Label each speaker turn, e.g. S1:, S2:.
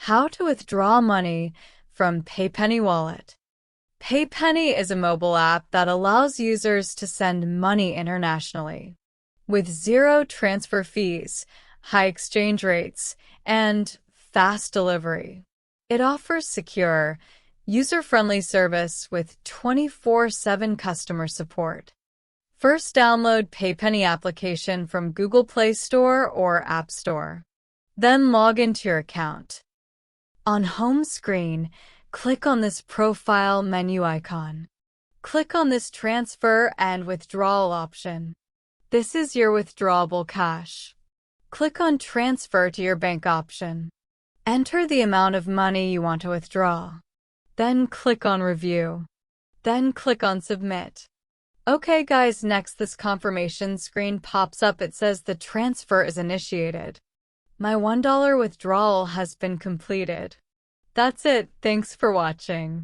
S1: How to withdraw money from Paypenny wallet. Paypenny is a mobile app that allows users to send money internationally. With zero transfer fees, high exchange rates, and fast delivery. It offers secure, user-friendly service with 24/7 customer support. First, download Paypenny application from Google Play Store or App Store. Then log into your account. On home screen, click on this profile menu icon. Click on this transfer and withdrawal option. This is your withdrawable cash. Click on transfer to your bank option. Enter the amount of money you want to withdraw. Then click on review. Then click on submit. Okay guys, next this confirmation screen pops up. It says the transfer is initiated. My $1 withdrawal has been completed. That's it. Thanks for watching.